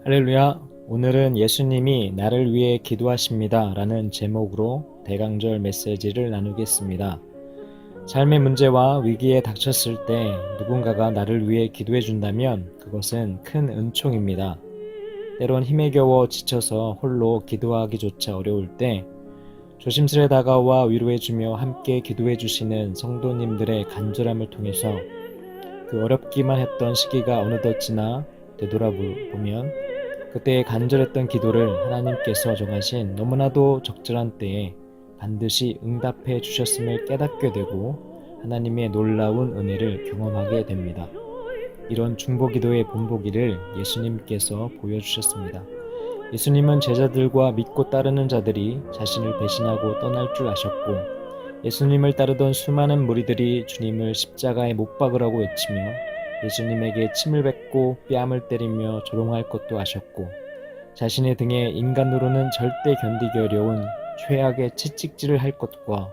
할렐루야. 오늘은 예수님이 나를 위해 기도하십니다 라는 제목으로 대강절 메시지를 나누겠습니다. 삶의 문제와 위기에 닥쳤을 때 누군가가 나를 위해 기도해 준다면 그것은 큰 은총입니다. 때론 힘에 겨워 지쳐서 홀로 기도하기조차 어려울 때 조심스레 다가와 위로해 주며 함께 기도해 주시는 성도님들의 간절함을 통해서 그 어렵기만 했던 시기가 어느덧 지나 되돌아보면 그때의 간절했던 기도를 하나님께서 정하신 너무나도 적절한 때에 반드시 응답해 주셨음을 깨닫게 되고 하나님의 놀라운 은혜를 경험하게 됩니다. 이런 중보기도의 본보기를 예수님께서 보여주셨습니다. 예수님은 제자들과 믿고 따르는 자들이 자신을 배신하고 떠날 줄 아셨고 예수님을 따르던 수많은 무리들이 주님을 십자가에 못 박으라고 외치며 예수님에게 침을 뱉고 뺨을 때리며 조롱할 것도 아셨고 자신의 등에 인간으로는 절대 견디기 어려운 최악의 채찍질을 할 것과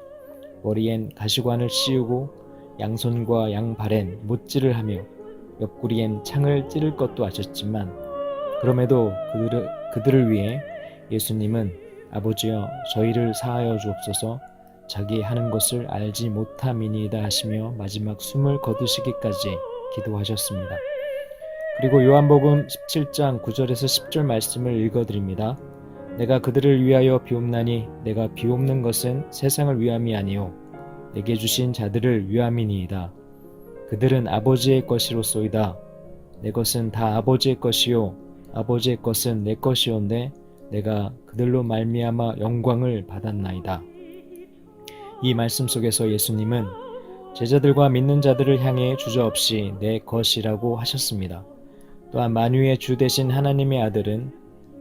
머리엔 가시관을 씌우고 양손과 양발엔 못질을 하며 옆구리엔 창을 찌를 것도 아셨지만 그럼에도 그들을 위해 예수님은 아버지여 저희를 사하여 주옵소서 자기 하는 것을 알지 못함이니이다 하시며 마지막 숨을 거두시기까지 기도하셨습니다. 그리고 요한복음 17장 9절에서 10절 말씀을 읽어드립니다. 내가 그들을 위하여 비옵나니 내가 비옵는 것은 세상을 위함이 아니요 내게 주신 자들을 위함이니이다. 그들은 아버지의 것이로소이다. 내 것은 다 아버지의 것이요 아버지의 것은 내 것이온데 내가 그들로 말미암아 영광을 받았나이다. 이 말씀 속에서 예수님은 제자들과 믿는 자들을 향해 주저없이 내 것이라고 하셨습니다. 또한 만유의 주 되신 하나님의 아들은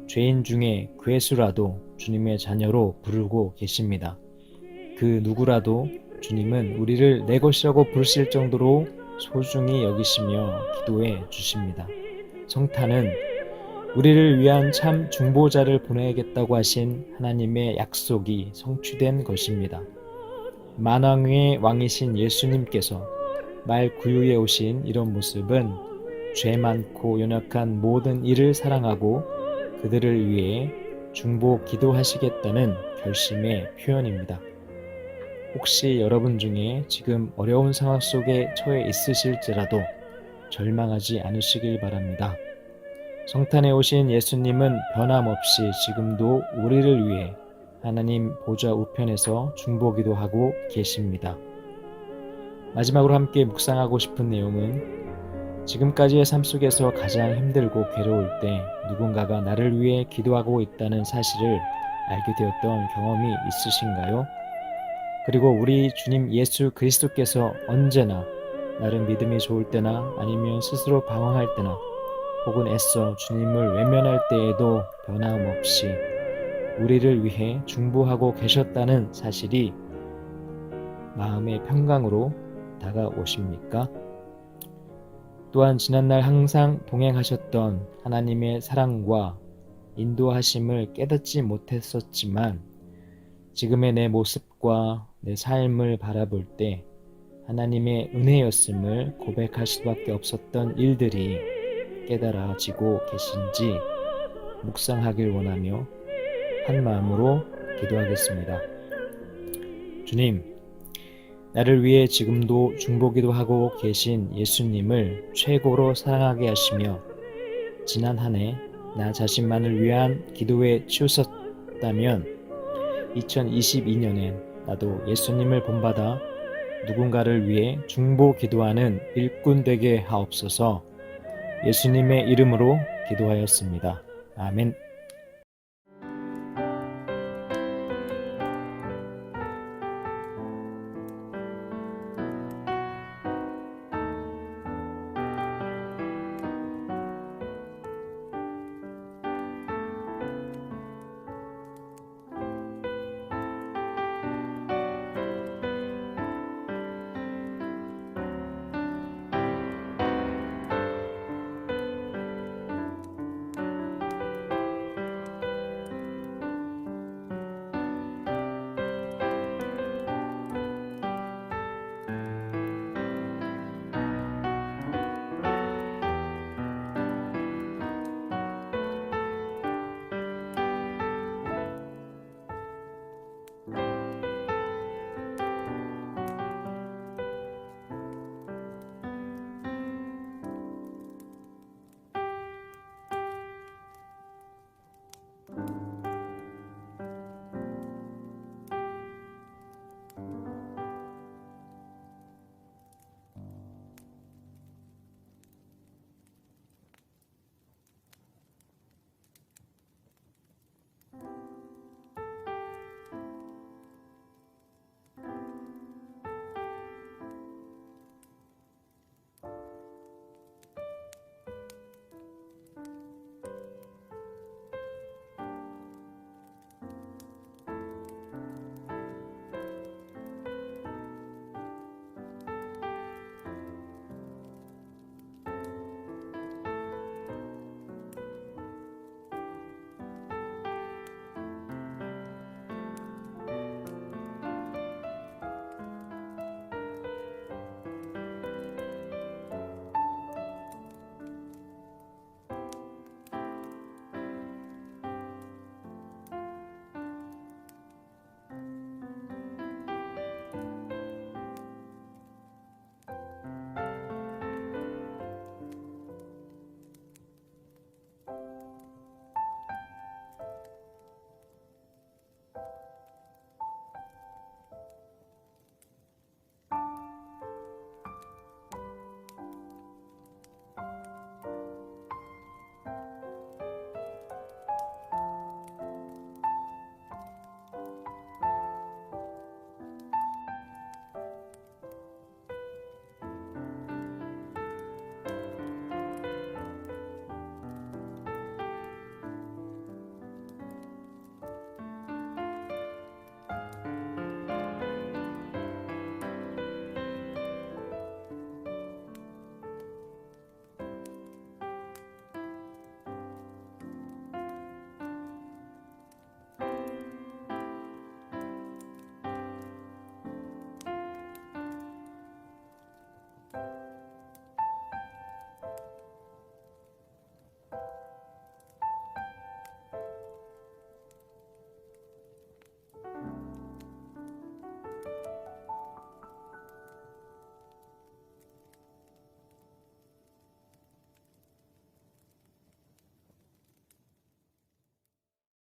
죄인 중에 괴수라도 주님의 자녀로 부르고 계십니다. 그 누구라도 주님은 우리를 내 것이라고 부르실 정도로 소중히 여기시며 기도해 주십니다. 성탄은 우리를 위한 참 중보자를 보내겠다고 하신 하나님의 약속이 성취된 것입니다. 만왕의 왕이신 예수님께서 말 구유에 오신 이런 모습은 죄 많고 연약한 모든 이를 사랑하고 그들을 위해 중보 기도하시겠다는 결심의 표현입니다. 혹시 여러분 중에 지금 어려운 상황 속에 처해 있으실지라도 절망하지 않으시길 바랍니다. 성탄에 오신 예수님은 변함없이 지금도 우리를 위해 하나님 보좌 우편에서 중보기도하고 계십니다. 마지막으로 함께 묵상하고 싶은 내용은 지금까지의 삶 속에서 가장 힘들고 괴로울 때 누군가가 나를 위해 기도하고 있다는 사실을 알게 되었던 경험이 있으신가요? 그리고 우리 주님 예수 그리스도께서 언제나 나름 믿음이 좋을 때나 아니면 스스로 방황할 때나 혹은 애써 주님을 외면할 때에도 변함없이 우리를 위해 중보하고 계셨다는 사실이 마음의 평강으로 다가오십니까? 또한 지난날 항상 동행하셨던 하나님의 사랑과 인도하심을 깨닫지 못했었지만 지금의 내 모습과 내 삶을 바라볼 때 하나님의 은혜였음을 고백할 수밖에 없었던 일들이 깨달아지고 계신지 묵상하길 원하며 한 마음으로 기도하겠습니다. 주님, 나를 위해 지금도 중보기도 하고 계신 예수님을 최고로 사랑하게 하시며 지난 한 해 나 자신만을 위한 기도에 치우쳤다면 2022년엔 나도 예수님을 본받아 누군가를 위해 중보기도하는 일꾼 되게 하옵소서. 예수님의 이름으로 기도하였습니다. 아멘.